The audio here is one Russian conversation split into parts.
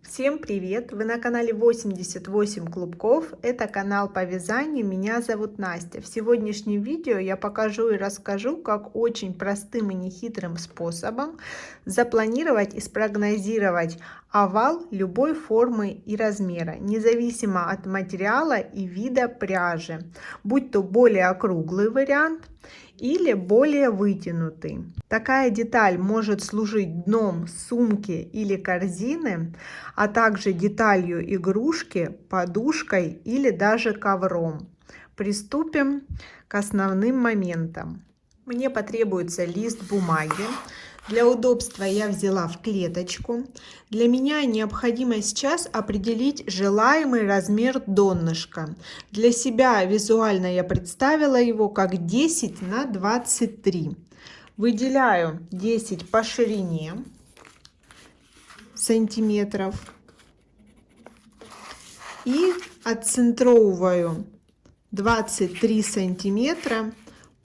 Всем привет! Вы на канале 88 клубков. Это канал по вязанию. Меня зовут Настя. В сегодняшнем видео я покажу и расскажу, как очень простым и нехитрым способом запланировать и спрогнозировать овал любой формы и размера, независимо от материала и вида пряжи, будь то более округлый вариант или более вытянутый. Такая деталь может служить дном сумки или корзины, а также деталью игрушки, подушкой или даже ковром. Приступим к основным моментам. Мне потребуется лист бумаги. Для удобства я взяла в клеточку. Для меня необходимо сейчас определить желаемый размер донышка. Для себя визуально я представила его как 10 на 23. Выделяю 10 по ширине сантиметров и отцентровываю 23 сантиметра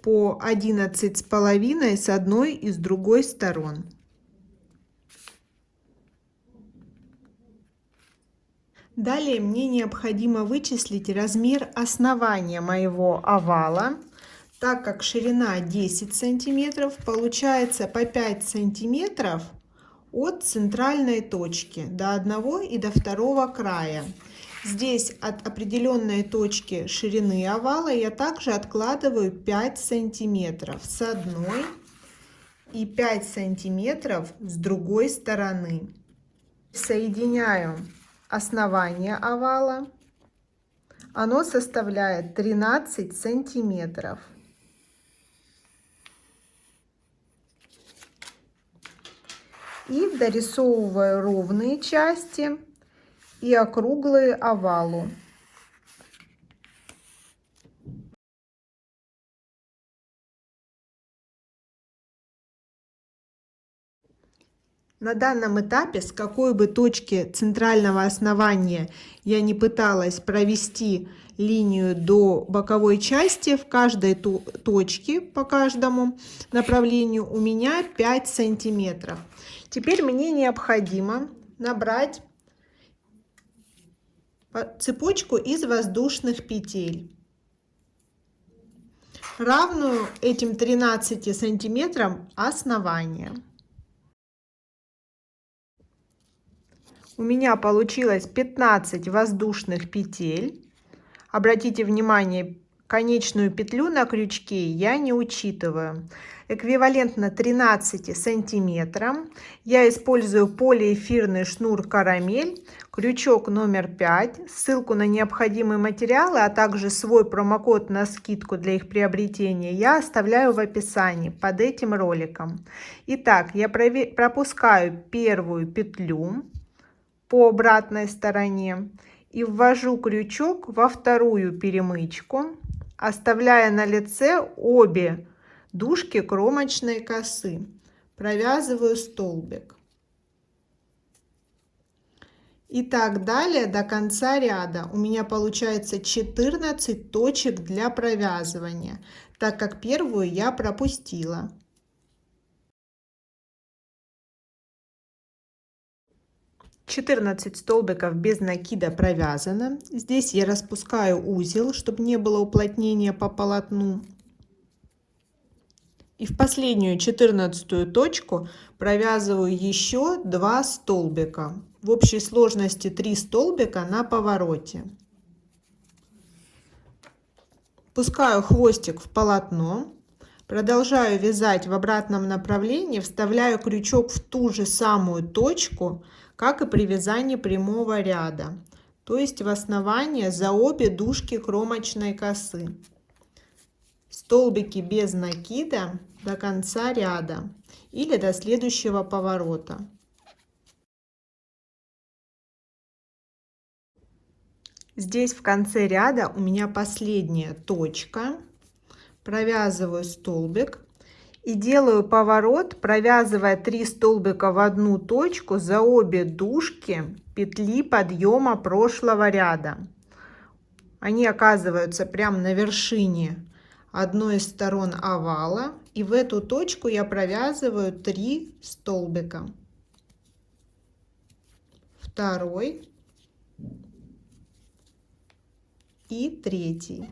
по 11,5 с одной и с другой сторон. Далее мне необходимо вычислить размер основания моего овала. Так как ширина 10 сантиметров, получается по 5 сантиметров от центральной точки до одного и до второго края. Здесь от определенной точки ширины овала я также откладываю 5 сантиметров с одной и 5 сантиметров с другой стороны. Соединяю основание овала. Оно составляет 13 сантиметров. И дорисовываю ровные части и округлые овалу. На данном этапе, с какой бы точки центрального основания я не пыталась провести линию до боковой части, в каждой точке по каждому направлению у меня 5 сантиметров. Теперь мне необходимо набрать цепочку из воздушных петель, равную этим 13 сантиметрам основания. У меня получилось 15 воздушных петель. Обратите внимание, конечную петлю на крючке я не учитываю. Эквивалентно 13 сантиметрам я использую полиэфирный шнур карамель, крючок номер 5. Ссылку на необходимые материалы, а также свой промокод на скидку для их приобретения я оставляю в описании под этим роликом. Итак, я пропускаю первую петлю по обратной стороне и ввожу крючок во вторую перемычку, оставляя на лице обе дужки кромочной косы. Провязываю столбик. И так далее до конца ряда. У меня получается 14 точек для провязывания, так как первую я пропустила. 14 столбиков без накида провязано. Здесь я распускаю узел, чтобы не было уплотнения по полотну. И в последнюю 14-ю точку провязываю еще 2 столбика. В общей сложности 3 столбика на повороте. Пускаю хвостик в полотно. Продолжаю вязать в обратном направлении, вставляю крючок в ту же самую точку, как и при вязании прямого ряда, то есть в основание за обе дужки кромочной косы. Столбики без накида до конца ряда или до следующего поворота. Здесь в конце ряда у меня последняя точка. Провязываю столбик и делаю поворот, провязывая 3 столбика в одну точку за обе дужки петли подъема прошлого ряда. Они оказываются прямо на вершине одной из сторон овала, и в эту точку я провязываю 3 столбика. второй и третий.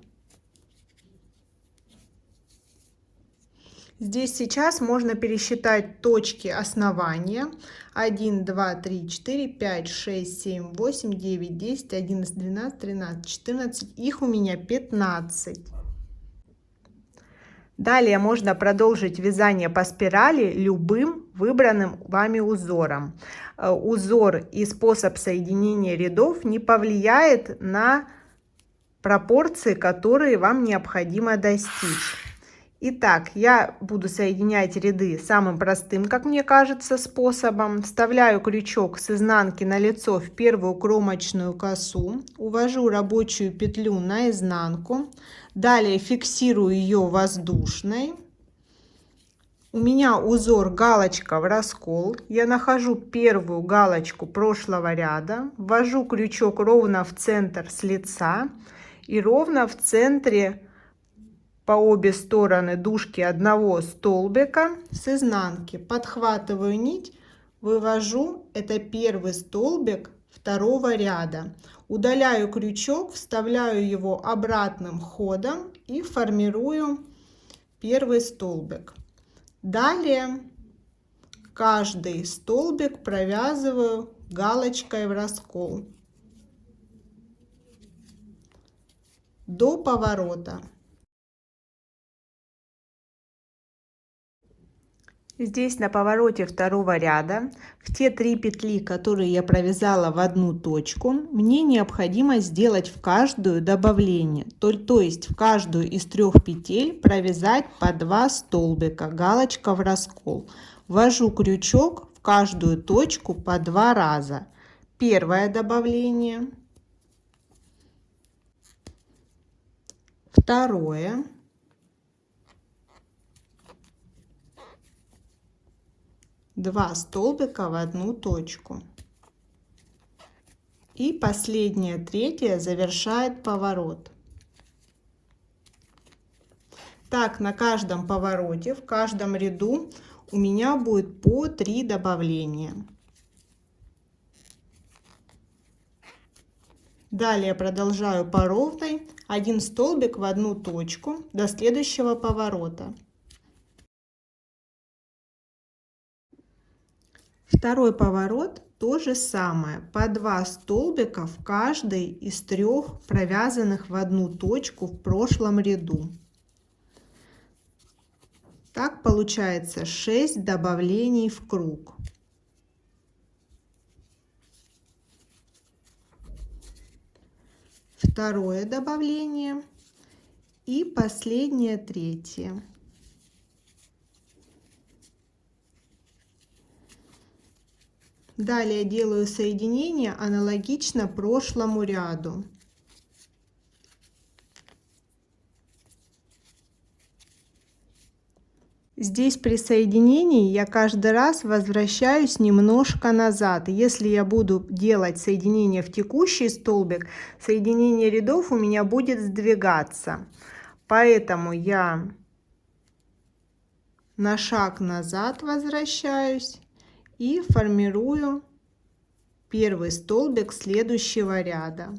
Здесь сейчас можно пересчитать точки основания. 1, 2, 3, 4, 5, 6, 7, 8, 9, 10, 11, 12, 13, 14. Их у меня 15. Далее можно продолжить вязание по спирали любым выбранным вами узором. Узор и способ соединения рядов не повлияет на пропорции, которые вам необходимо достичь. Итак, я буду соединять ряды самым простым, как мне кажется, способом. Вставляю крючок с изнанки на лицо в первую кромочную косу, увожу рабочую петлю на изнанку, далее фиксирую ее воздушной. У меня узор галочка в раскол. Я нахожу первую галочку прошлого ряда, ввожу крючок ровно в центр с лица и ровно в центре по обе стороны дужки одного столбика с изнанки. Подхватываю нить, вывожу, это первый столбик второго ряда. Удаляю крючок, вставляю его обратным ходом и формирую первый столбик. Далее каждый столбик провязываю галочкой в раскол до поворота. Здесь на повороте второго ряда в те 3 петли, которые я провязала в одну точку, мне необходимо сделать в каждую добавление, то есть в каждую из 3 петель провязать по 2 столбика, галочка в раскол. Ввожу крючок в каждую точку по 2 раза. Первое добавление, второе, два столбика в одну точку. И последнее, третье, завершает поворот. Так, на каждом повороте, в каждом ряду у меня будет по 3 добавления. Далее продолжаю по ровной, один столбик в одну точку до следующего поворота. Второй поворот то же самое, по 2 столбика в каждой из 3 провязанных в одну точку в прошлом ряду. Так получается 6 добавлений в круг. Второе добавление и последнее, третье. Далее делаю соединение аналогично прошлому ряду. Здесь при соединении я каждый раз возвращаюсь немножко назад. Если я буду делать соединение в текущий столбик, соединение рядов у меня будет сдвигаться. Поэтому я на шаг назад возвращаюсь и формирую первый столбик следующего ряда.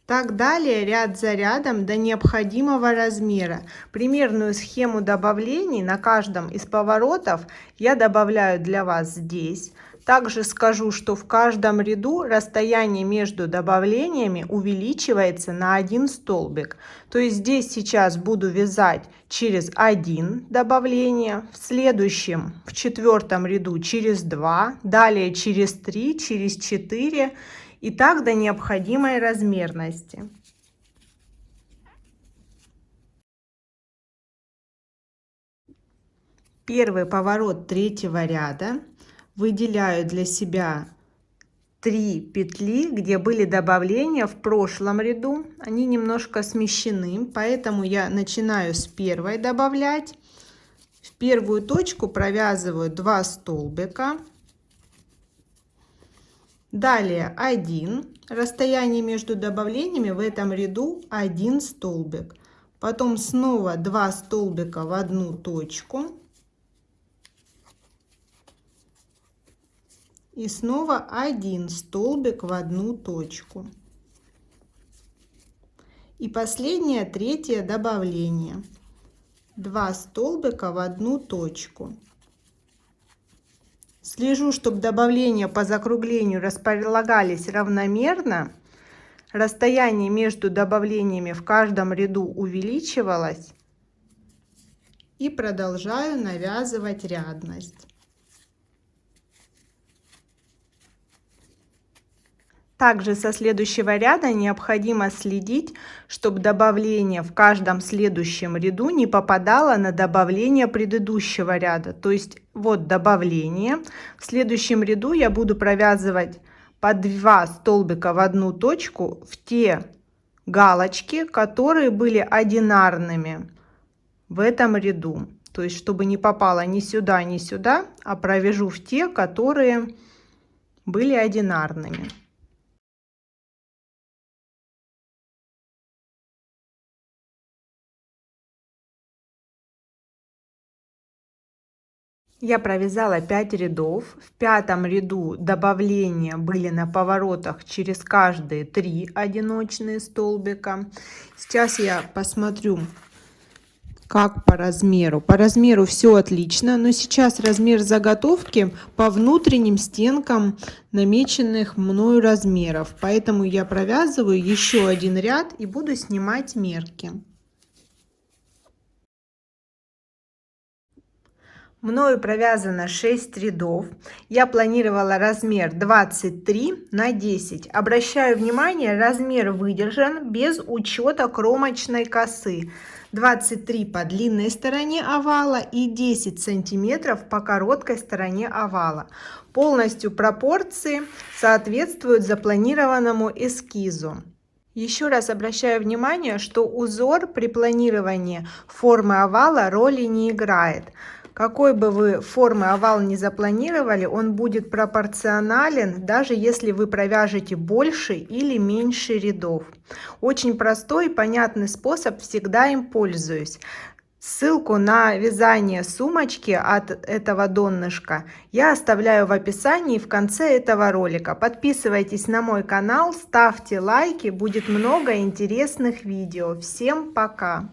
Так далее, ряд за рядом до необходимого размера. Примерную схему добавлений на каждом из поворотов я добавляю для вас здесь. Также скажу, что в каждом ряду расстояние между добавлениями увеличивается на 1 столбик. То есть здесь сейчас буду вязать через 1 добавление, в следующем, в 4-м ряду через 2, далее через 3, через 4. И так до необходимой размерности. Первый поворот 3-го ряда. Выделяю для себя 3 петли, где были добавления в прошлом ряду. Они немножко смещены, поэтому я начинаю с первой добавлять. В первую точку провязываю 2 столбика. Далее 1, расстояние между добавлениями в этом ряду 1 столбик. Потом снова 2 столбика в одну точку. И снова 1 столбик в одну точку. И последнее, третье добавление. 2 столбика в одну точку. Слежу, чтобы добавления по закруглению располагались равномерно. Расстояние между добавлениями в каждом ряду увеличивалось. И продолжаю навязывать рядность. Также со следующего ряда необходимо следить, чтобы добавление в каждом следующем ряду не попадало на добавление предыдущего ряда. То есть вот добавление. В следующем ряду я буду провязывать по 2 столбика в одну точку в те галочки, которые были одинарными в этом ряду. То есть чтобы не попало ни сюда, ни сюда, а провяжу в те, которые были одинарными. Я провязала 5 рядов. В 5-м ряду добавления были на поворотах через каждые 3 одиночные столбика. Сейчас я посмотрю, как по размеру. По размеру все отлично, но сейчас размер заготовки по внутренним стенкам намеченных мною размеров. Поэтому я провязываю еще один ряд и буду снимать мерки. Мною провязано 6 рядов. Я планировала размер 23 на 10. Обращаю внимание, размер выдержан без учета кромочной косы. 23 по длинной стороне овала и 10 сантиметров по короткой стороне овала. Полностью пропорции соответствуют запланированному эскизу. Еще раз обращаю внимание, что узор при планировании формы овала роли не играет. Какой бы вы формы овал не запланировали, он будет пропорционален, даже если вы провяжете больше или меньше рядов. Очень простой и понятный способ, всегда им пользуюсь. Ссылку на вязание сумочки от этого донышка я оставляю в описании в конце этого ролика. Подписывайтесь на мой канал, ставьте лайки, будет много интересных видео. Всем пока!